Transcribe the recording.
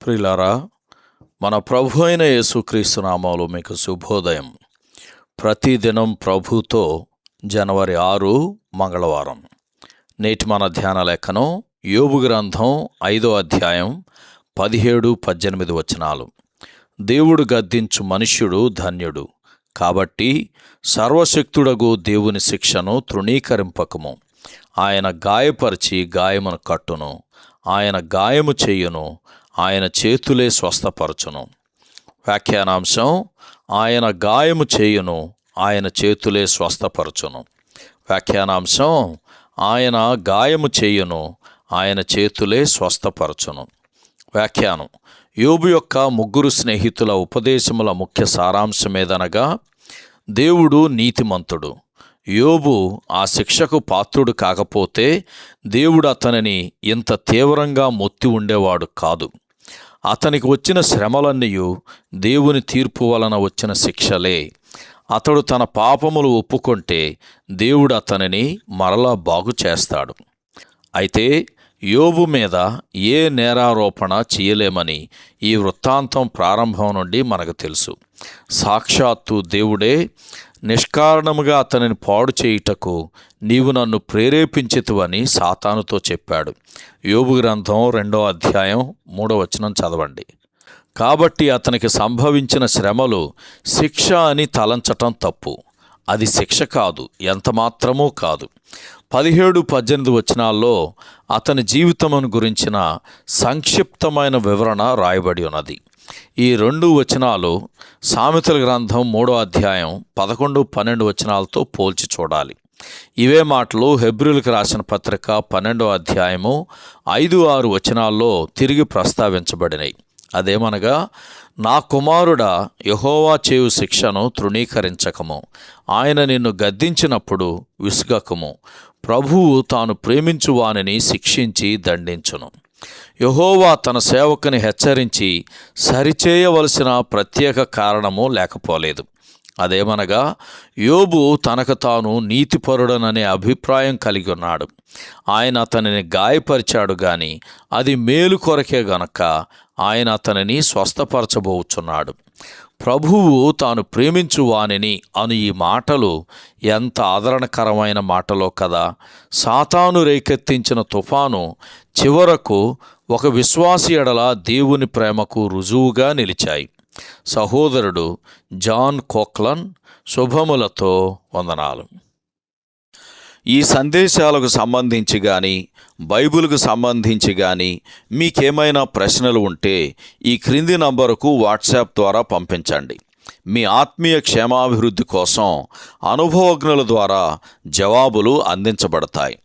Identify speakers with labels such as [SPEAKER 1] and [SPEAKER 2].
[SPEAKER 1] ప్రియులారా, మన ప్రభు అయిన యేసుక్రీస్తు నామములో మీకు శుభోదయం. ప్రతిదినం ప్రభుతో జనవరి 6 మంగళవారం. నేటి మన ధ్యాన లేఖనం యోబు గ్రంథం 5వ అధ్యాయం 17-18 వచనాలు. దేవుడు గద్దించు మనుష్యుడు ధన్యుడు, కాబట్టి సర్వశక్తుడగు దేవుని శిక్షను తృణీకరింపకము. ఆయన గాయపరిచి గాయమును కట్టును, ఆయన గాయము చేయును, ఆయన చేతులే స్వస్థపరచును. వ్యాఖ్యానాంశం: ఆయన గాయము చేయును, ఆయన చేతులే స్వస్థపరచును. వ్యాఖ్యానాంశం: ఆయన గాయము చేయును, ఆయన చేతులే స్వస్థపరచును. వ్యాఖ్యానం: యోబు యొక్క ముగ్గురు స్నేహితుల ఉపదేశముల ముఖ్య సారాంశమేదనగా, దేవుడు నీతిమంతుడు. యోబు ఆ శిక్షకు పాత్రుడు కాకపోతే దేవుడు అతనిని ఇంత తీవ్రంగా మొత్తి ఉండేవాడు కాదు. అతనికి వచ్చిన శ్రమలన్నీయు దేవుని తీర్పు వలన వచ్చిన శిక్షలే. అతడు తన పాపములు ఒప్పుకొంటే దేవుడు అతనిని మరలా బాగు చేస్తాడు. అయితే యోబు మీద ఏ నేరారోపణ చేయలేమని ఈ వృత్తాంతం ప్రారంభం నుండి మనకు తెలుసు. సాక్షాత్తు దేవుడే నిష్కారణముగా అతనిని పాడు చేయుటకు నీవు నన్ను ప్రేరేపించితివని సాతానుతో చెప్పాడు. యోబు గ్రంథం 2వ అధ్యాయం 3వ వచనం చదవండి. కాబట్టి అతనికి సంభవించిన శ్రమలు శిక్ష అని తలంచటం తప్పు. అది శిక్ష కాదు, ఎంతమాత్రమూ కాదు. 17-18 వచనాల్లో అతని జీవితమును గురించిన సంక్షిప్తమైన వివరణ రాయబడి ఉన్నది. ఈ 2 వచనాలు సామెతల గ్రంథం 3వ అధ్యాయం 11-12 వచనాలతో పోల్చి చూడాలి. ఇవే మాటలు హెబ్రీయులకు రాసిన పత్రిక 12వ అధ్యాయము 5-6 వచనాల్లో తిరిగి ప్రస్తావించబడినాయి. అదేమనగా, నా కుమారుడా, యెహోవా చేయు శిక్షను తృణీకరించకము. ఆయన నిన్ను గద్దించినప్పుడు విసుగకము. ప్రభువు తాను ప్రేమించు వానిని శిక్షించి దండించును. యెహోవా తన సేవకుని హెచ్చరించి సరిచేయవలసిన ప్రత్యేక కారణము లేకపోలేదు. అదేమనగా, యోబు తనకు తాను నీతిపరుడననే అభిప్రాయం కలిగి ఉన్నాడు. ఆయన అతనిని గాయపరిచాడు గాని అది మేలు కొరకే గనక ఆయన అతనిని స్వస్థపరచబోచున్నాడు. ప్రభువు తాను ప్రేమించు వానిని అను ఈ మాటలు ఎంత ఆదరణకరమైన మాటలో కదా. సాతాను రేకెత్తించిన తుఫాను చివరకు ఒక విశ్వాసి ఎడల దేవుని ప్రేమకు రుజువుగా నిలిచాయి. సహోదరుడు జాన్ కోక్లన్ శుభములతో వందనాలు. ఈ సందేశాలకు సంబంధించి కానీ బైబిల్కు సంబంధించి కానీ మీకేమైనా ప్రశ్నలు ఉంటే ఈ క్రింది నంబరుకు వాట్సాప్ ద్వారా పంపించండి. మీ ఆత్మీయ క్షేమాభివృద్ధి కోసం అనుభవజ్ఞుల ద్వారా జవాబులు అందించబడతాయి.